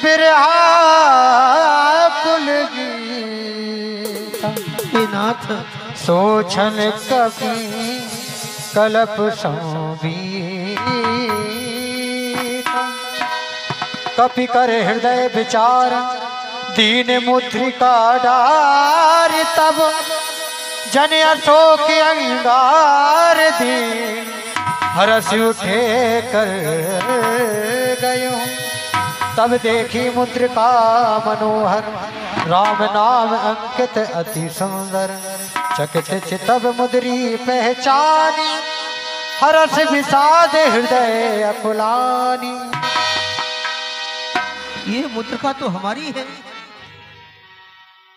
बिरहा नाथ सोचन कभी कलप संबीता कपि कर हृदय विचार दीन मुद्रिका डार तब जन अशोक अंगार दीन हरस उठे कर गयो तब देखी मुद्रिका मनोहर राम नाम अंकित अति सुंदर चकित चितब मुद्री पहचानी हरस विषाद हृदय अकुलानी। ये मुद्रिका तो हमारी है।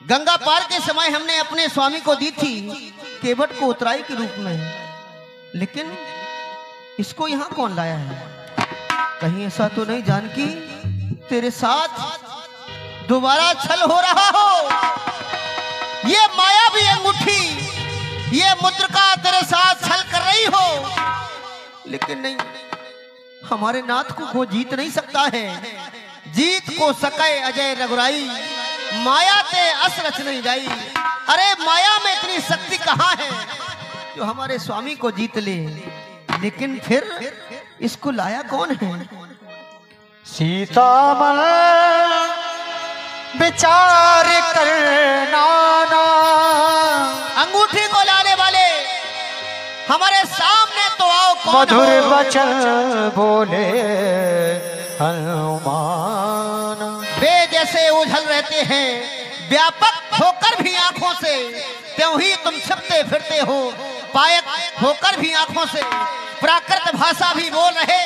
गंगा पार के समय हमने अपने स्वामी को दी थी केवट को उतराई के रूप में, लेकिन इसको यहाँ कौन लाया है? कहीं ऐसा तो नहीं जानकी तेरे साथ दोबारा छल हो रहा हो? ये माया भी अंगूठी, ये मुद्रिका तेरे साथ छल कर रही हो, लेकिन नहीं, हमारे नाथ को वो जीत नहीं सकता है। जीत को सके अजय रघुराई, माया ते अस रच नहीं जाई। अरे माया में इतनी शक्ति कहाँ है जो हमारे स्वामी को जीत ले? लेकिन फिर इसको लाया कौन है? सीतामन विचार करना ना, अंगूठी को लाने वाले हमारे सामने तो आओ। मधुर वचन बोले हनुमान, वे जैसे उछल रहते हैं व्यापक होकर भी आंखों से, त्यों ही तुम छिपते फिरते हो पायक होकर भी आंखों से। प्राकृत भाषा भी बोल रहे,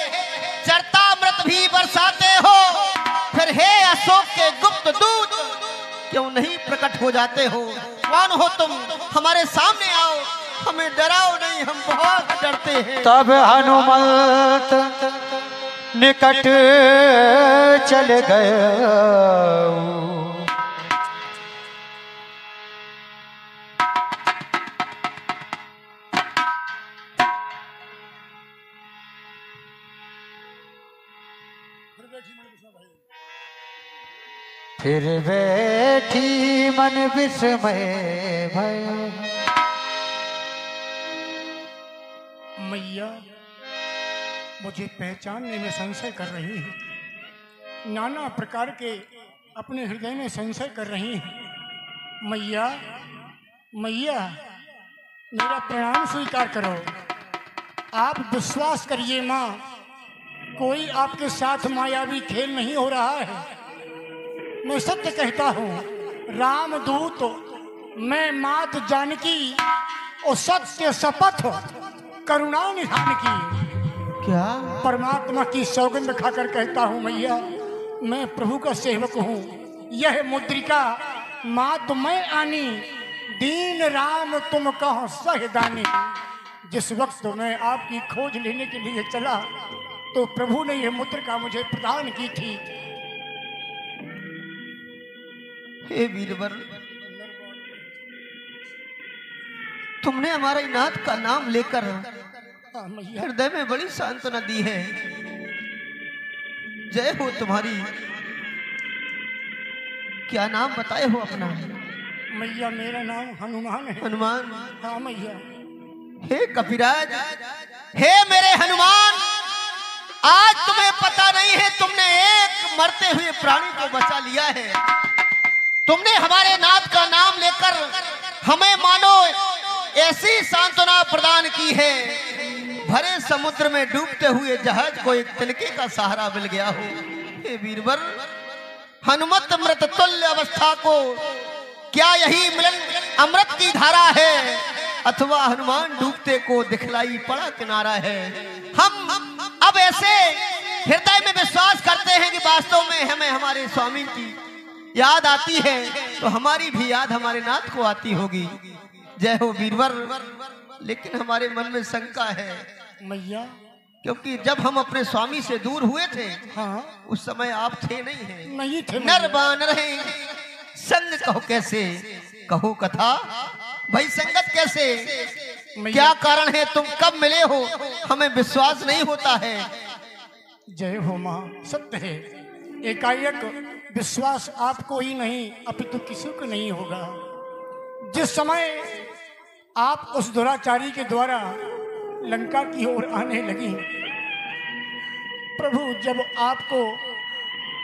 चरतामृत भी बरसाते हो, फिर हे अशोक के गुप्त दूत क्यों नहीं प्रकट हो जाते हो? कौन हो तुम? हमारे सामने आओ, हमें डराओ नहीं, हम बहुत डरते हैं। तब हनुमंत निकट चल गए, फिर बैठी मन विस्मय भय। मैया मुझे पहचानने में संशय कर रही है, नाना प्रकार के अपने हृदय में संशय कर रही है। मैया मैया मेरा प्रणाम स्वीकार करो। आप विश्वास करिए माँ, कोई आपके साथ मायावी खेल नहीं हो रहा है। मैं सत्य कहता हूँ, रामदूत मैं मात जानकी और सत्य शपथ करुणा निधान की। क्या? परमात्मा की सौगंध खाकर कहता हूँ मैया, मैं प्रभु का सेवक हूँ। यह मुद्रिका मात मैं आनी, दीन राम तुम कहो सहदानी। जिस वक्त मैं आपकी खोज लेने के लिए चला तो प्रभु ने यह मुद्रिका मुझे प्रदान की थी। हे वीरवर, तुमने हमारे नाथ का नाम लेकर हृदय में बड़ी सांत्वना दी है। जय हो तुम्हारी। क्या नाम बताए हो अपना? मैया मेरा नाम हनुमान है। हनुमान? हाँ मैया। हे कपिराज, हे मेरे हनुमान, आज तुम्हें पता नहीं है तुमने एक मरते हुए प्राणी को बचा लिया है। तुमने हमारे नाथ का नाम लेकर हमें मानो ऐसी सांत्वना प्रदान की है, भरे समुद्र में डूबते हुए जहाज को एक तिनके का सहारा मिल गया हो। हे वीरवर, हनुमत मृत तुल्य अवस्था को क्या यही मिलन अमृत की धारा है, अथवा हनुमान डूबते को दिखलाई पड़ा किनारा है? हम अब ऐसे हृदय में विश्वास करते हैं कि वास्तव में हमें हमारे स्वामी की याद आती है, तो हमारी भी याद हमारे नाथ को आती होगी। जय हो वीरवर। लेकिन हमारे मन में शंका है मैया, क्योंकि जब हम अपने स्वामी से दूर हुए थे, हाँ उस समय आप थे नहीं है। नहीं थे। नर बानर हैं संग कहो कैसे, कहो कथा भाई संगत कैसे? क्या कारण है? तुम कब मिले हो? हमें विश्वास नहीं होता है। जय हो माँ, सत्य है। एकाएक विश्वास आपको ही नहीं अपितु किसी को नहीं होगा। जिस समय आप उस दुराचारी के द्वारा लंका की ओर आने लगी, प्रभु जब आपको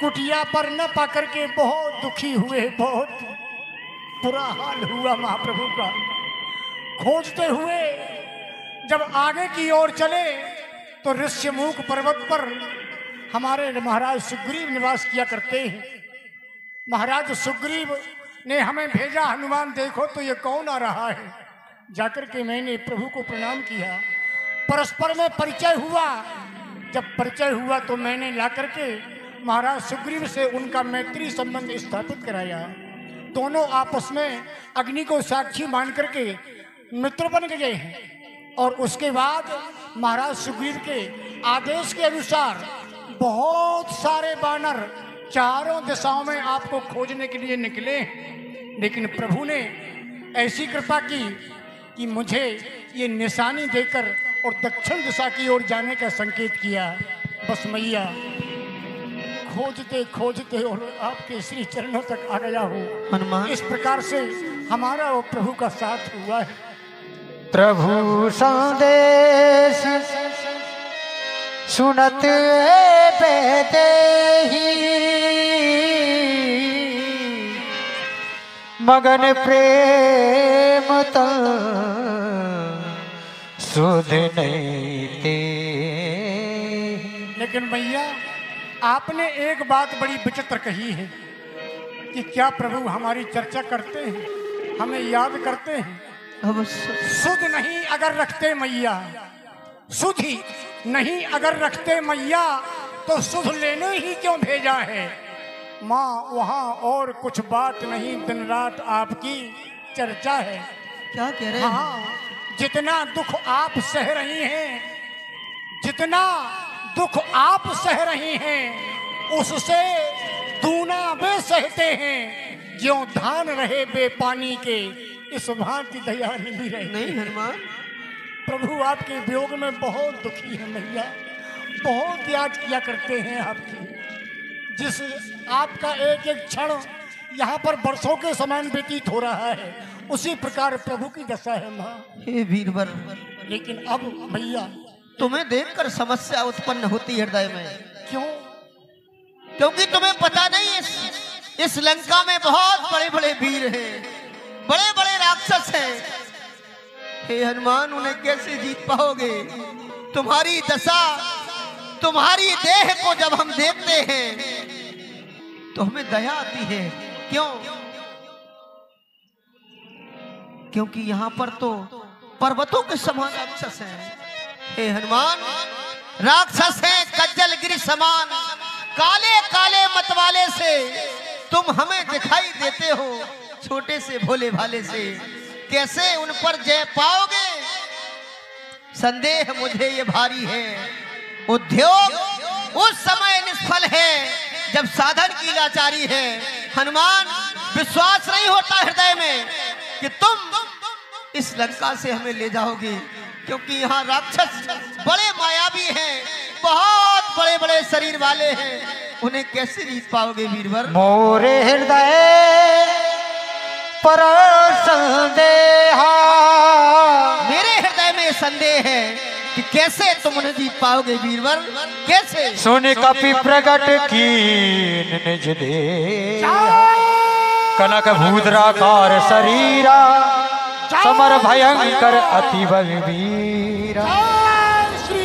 कुटिया पर न पाकर के बहुत दुखी हुए, बहुत बुरा हाल हुआ महाप्रभु का, खोजते हुए जब आगे की ओर चले तो ऋष्यमुख पर्वत पर हमारे महाराज सुग्रीव निवास किया करते हैं। महाराज सुग्रीव ने हमें भेजा, हनुमान देखो तो ये कौन आ रहा है। जाकर के मैंने प्रभु को प्रणाम किया, परस्पर में परिचय हुआ। जब परिचय हुआ तो मैंने ला करके महाराज सुग्रीव से उनका मैत्री संबंध स्थापित कराया। दोनों आपस में अग्नि को साक्षी मान करके मित्र बन गए हैं। और उसके बाद महाराज सुग्रीव के आदेश के अनुसार बहुत सारे वानर चारों दिशाओं में आपको खोजने के लिए निकले, लेकिन प्रभु ने ऐसी कृपा की कि मुझे ये निशानी देकर और दक्षिण दिशा की ओर जाने का संकेत किया। बस मैया खोजते खोजते और आपके श्री चरणों तक आ गया हूँ हनुमान। इस प्रकार से हमारा और प्रभु का साथ हुआ है। प्रभु संदेश सुनत बेते ही मगन प्रेम तन सुध नहीं ते। लेकिन भैया आपने एक बात बड़ी विचित्र कही है कि क्या प्रभु हमारी चर्चा करते हैं, हमें याद करते हैं? सुध नहीं अगर रखते मैया, सुध ही नहीं अगर रखते मैया, तो सुध लेने ही क्यों भेजा है? माँ वहाँ और कुछ बात नहीं, दिन रात आपकी चर्चा है। क्या कह रहे हैं? हाँ, जितना दुख आप सह रही हैं, जितना दुख आप सह रही हैं, उससे दूना वे सहते हैं। ज्यों धान रहे बेपानी के, इस भांति दया नहीं रहे। नहीं हनुमान, प्रभु आपके वियोग में बहुत दुखी है मैया, बहुत याद किया करते हैं आपकी। जिस आपका एक एक क्षण यहाँ पर वर्षों के समान व्यतीत हो रहा है, उसी प्रकार प्रभु की दशा है माँ। हे वीरवर, लेकिन अब भैया तुम्हें देखकर समस्या उत्पन्न होती है हृदय में। क्यों? क्योंकि तुम्हें पता नहीं इस लंका में बहुत बड़े बड़े वीर हैं, बड़े बड़े राक्षस हैं। हे हनुमान, उन्हें कैसे जीत पाओगे? तुम्हारी दशा, तुम्हारी देह को जब हम देखते हैं तो हमें दया आती है। क्यों? क्योंकि यहाँ पर तो पर्वतों के समान राक्षस हैं। हे हनुमान, राक्षस हैं कज्जल गिरि समान, काले काले मतवाले से तुम हमें दिखाई देते हो, छोटे से भोले भाले से। कैसे उन पर जय पाओगे? संदेह मुझे ये भारी है। उद्योग उस समय निष्फल है जब साधन की लाचारी है। हनुमान, विश्वास नहीं होता हृदय में कि तुम इस लंका से हमें ले जाओगे, क्योंकि यहाँ राक्षस बड़े मायावी हैं, बहुत बड़े बड़े शरीर वाले हैं। उन्हें कैसे जीत पाओगे वीरवर? मोरे हृदय पर संदेहा, मेरे हृदय में संदेह है कि कैसे तुम उन्हें जीत पाओगे वीरवर, कैसे? सुन कपि प्रगट कीन निज दे, कनक भूद्राकार शरीरा, समर भयंकर अति बलवीरा।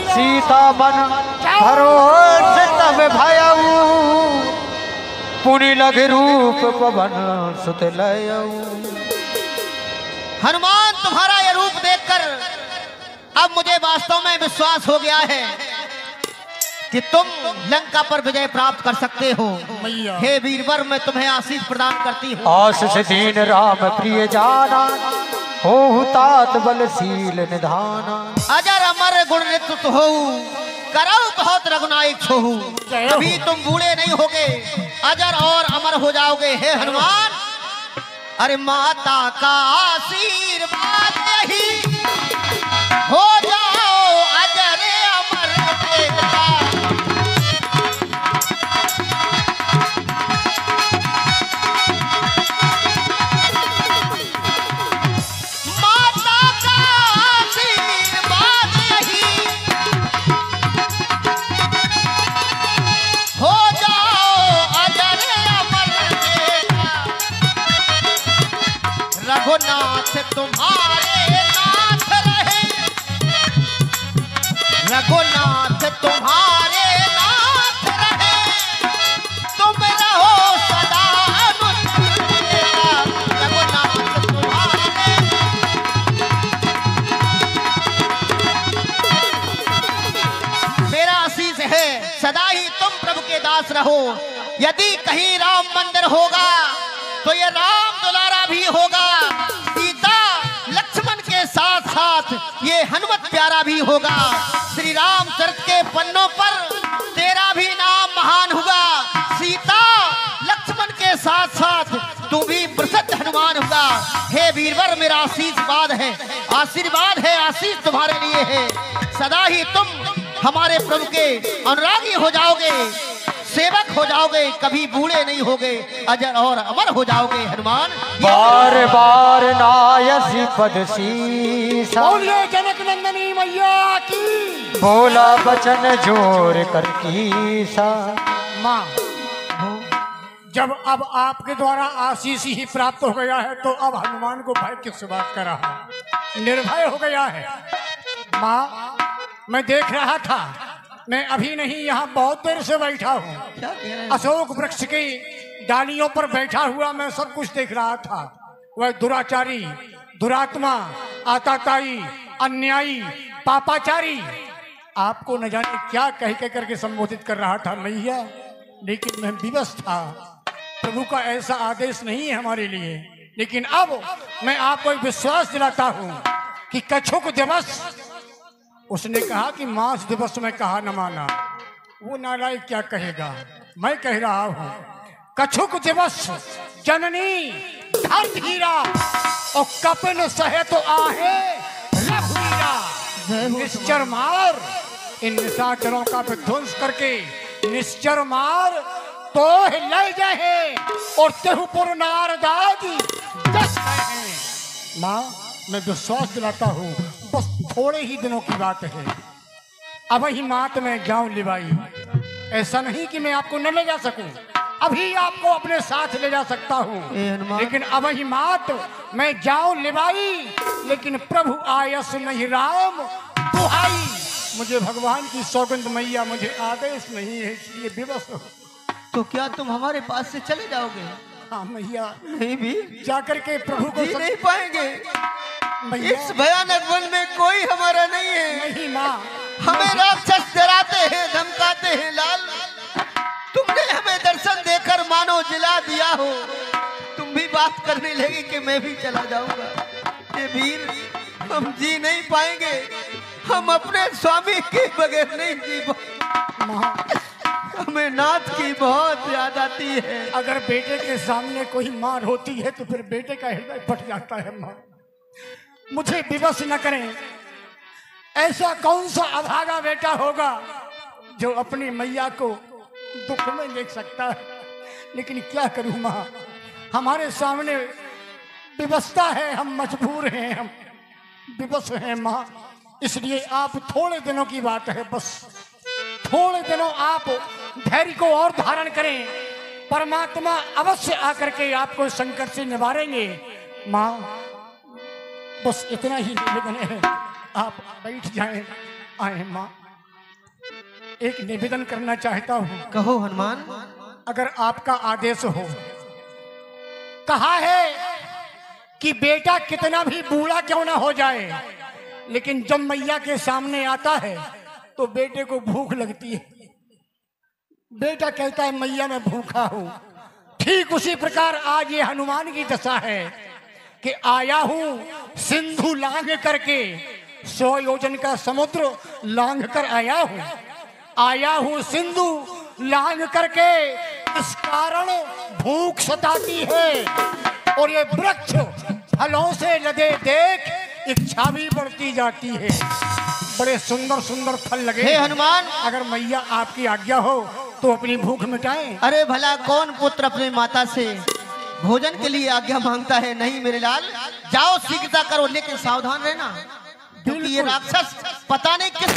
सीता मन भरोस तब भयऊ, पुनि लघु रूप पवन सुत लयऊ। हनुमान, तुम्हारा यह रूप देखकर अब मुझे वास्तव में विश्वास हो गया है कि तुम लंका पर विजय प्राप्त कर सकते हो। मैया हे वीरवर, मैं तुम्हें आशीष प्रदान करती हूँ। आशीष दीन राम प्रिय जाना, हो तात बलशील निधाना। अजर अमर गुण नित्य हो, करौ बहुत रघुनायक छोहू। कभी तुम बूढ़े नहीं होगे, अजर और अमर हो जाओगे। हे हनुमान, अरे माता का आशीर्वाद यही, हो जाओ अजर अमर बेटा। रघुनाथ तुम्हारे नाथ रहे, रघुनाथ तुम्हारे नाथ रहे, तुम रहो सदा अनुचित मेरा, रघुनाथ तुम्हारे। मेरा आशीष है सदा ही तुम प्रभु के दास रहो। यदि कहीं राम मंदिर होगा तो ये राम दुलारा भी होगा, सीता लक्ष्मण के साथ साथ ये हनुमत प्यारा भी होगा। श्री रामचरित के पन्नों पर तेरा भी नाम महान होगा, सीता लक्ष्मण के साथ साथ तू भी प्रसिद्ध हनुमान होगा। हे वीरवर मेरा आशीर्वाद है, आशीर्वाद है, आशीष तुम्हारे लिए है। सदा ही तुम हमारे प्रभु के अनुरागी हो जाओगे, सेवक हो जाओगे, कभी बूढ़े नहीं होगे, अजर और अमर हो जाओगे हनुमान। बार बार नायसी पद शीसा, बोलिए जनक नंदनी मैया की। बोला बचन जोर कर कीसा। माँ, जब अब आपके द्वारा आशीष ही प्राप्त हो गया है तो अब हनुमान को भय किस बात का रहा, निर्भय हो गया है। माँ, मैं देख रहा था, मैं अभी नहीं यहाँ बहुत देर से बैठा हूँ, अशोक वृक्ष की डालियों पर बैठा हुआ मैं सब कुछ देख रहा था। वह दुराचारी, दुरात्मा, आताताई, अन्यायी, पापाचारी आपको न जाने क्या कह के करके संबोधित कर रहा था मैया, लेकिन मैं विवश था। प्रभु का ऐसा आदेश नहीं है हमारे लिए। लेकिन अब मैं आपको एक विश्वास दिलाता हूँ कि कछुक दिवस, उसने कहा कि मांस दिवस में कहा न माना, वो नालायक क्या कहेगा। मैं कह रहा हूँ कछुक दिवस जननी धर धीरा और कपिन सहे तो आहे रघुवीरा। निश्चर मार, इन निशाचरों का विध्वंस करके निश्चर मार तो ले जाए और तेहुपुर नारदादी दस है। माँ, मैं विश्वास दिलाता हूँ बस थोड़े ही दिनों की बात है। अब ही मात में जाऊं लिवाई, ऐसा नहीं कि मैं आपको न ले जा सकूं, अभी आपको अपने साथ ले जा सकता हूं। लेकिन अब ही मात मैं जाऊं लिवाई, लेकिन प्रभु आयस नहीं राम दुहाई। मुझे भगवान की सौगंध मैया, मुझे आदेश नहीं है, इसलिए विवश हो। तो क्या तुम हमारे पास से चले जाओगे? हाँ मैया, नहीं भी जाकर के प्रभु को जी नहीं पाएंगे। मैया, इस भयानक वन में कोई हमारा नहीं है। नहीं माँ, हमें राक्षस डराते हैं, धमकाते हैं लाल। तुमने हमें दर्शन देकर मानो जिला दिया हो, तुम भी बात करने लगी कि मैं भी चला जाऊंगा। ये वीर, हम जी नहीं पाएंगे, हम अपने स्वामी के बगैर नहीं जी पाएंगे। हमें नाथ की बहुत याद आती है। अगर बेटे के सामने कोई माँ रोती है तो फिर बेटे का हृदय फट जाता है। माँ, मुझे विवश न करें। ऐसा कौन सा अभागा बेटा होगा जो अपनी मैया को दुख में देख सकता है। लेकिन क्या करूं माँ, हमारे सामने विवशता है, हम मजबूर हैं, हम विवश हैं माँ। इसलिए आप थोड़े दिनों की बात है, बस थोड़े दिनों आप धैर्य को और धारण करें। परमात्मा अवश्य आकर के आपको संकट से निवारेंगे। माँ, बस इतना ही निवेदन है, आप बैठ जाएं। आए माँ, एक निवेदन करना चाहता हूँ। कहो हनुमान। अगर आपका आदेश हो। कहा है कि बेटा कितना भी बूढ़ा क्यों ना हो जाए, लेकिन जब मैया के सामने आता है तो बेटे को भूख लगती है। बेटा कहता है मैया मैं भूखा हूं। ठीक उसी प्रकार आज ये हनुमान की दशा है कि आया हूं सिंधु लांघ करके, 100 योजन का समुद्र लांघ कर आया हूं सिंधु लांघ करके। इस कारण भूख सताती है और ये वृक्ष फलों से लदे देख इच्छा भी बढ़ती जाती है। बड़े सुंदर सुंदर फल लगे। हे हनुमान, अगर मैया आपकी आज्ञा हो तो अपनी भूख मिटाएं। अरे भला कौन पुत्र अपनी माता से भोजन के लिए आज्ञा मांगता है? नहीं मेरे लाल, जाओ शीघ्रता करो, लेकिन सावधान रहना, क्योंकि ये राक्षस पता नहीं किस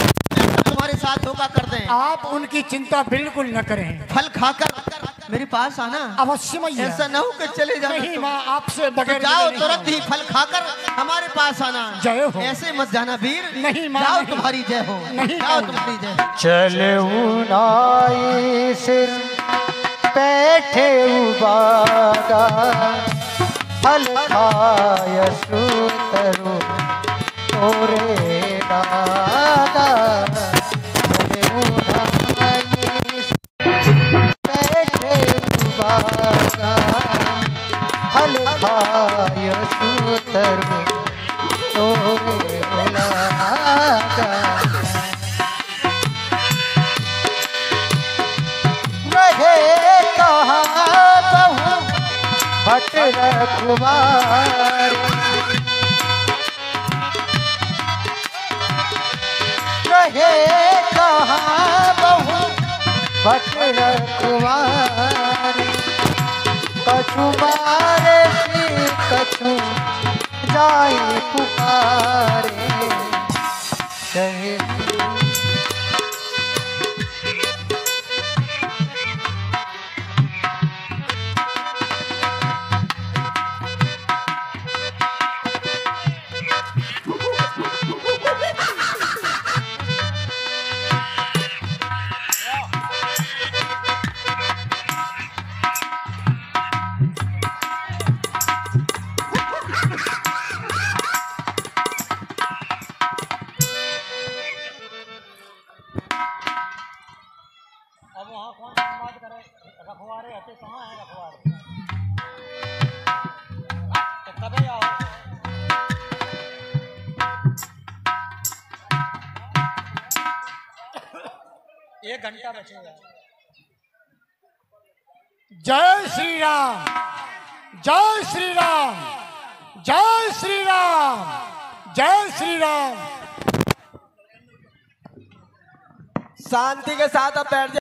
तुम्हारे साथ धोखा करते हैं। आप उनकी चिंता बिल्कुल न करें। फल खाकर मेरे पास आना। अवश्य मैया। ऐसा ना हो कि चले जाना। नहीं तुम। माँ, आपसे तो बगैर जाओ, नहीं तुरंत ही फल खाकर हमारे पास आना। जय हो। ऐसे मत जाना वीर। नहीं माँ, जाओ, नहीं। तुम्हारी जय हो। नहीं जाओ, जाऊंगा। तुम्हारी जय हो। चले नाई सिर बैठे बागा फल खाय सूतरु तोरे दादा। चले नाई सिर बैठे बागा फल खाय सूतरु तोरे दादा। रहे कहाँ बहु भट रखवार। रहे कहाँ बहु भट रखवार। कछु मारे श्री कछु जाए पुकारे। कहे अब वहाँ कौन बात करे? रखवारे हते कहाँ है रखवारे? तो कब आओ? एक घंटा बचेगा। जय श्री राम, जय श्री राम, जय श्री राम, जय श्री राम। शांति के साथ अब बैठ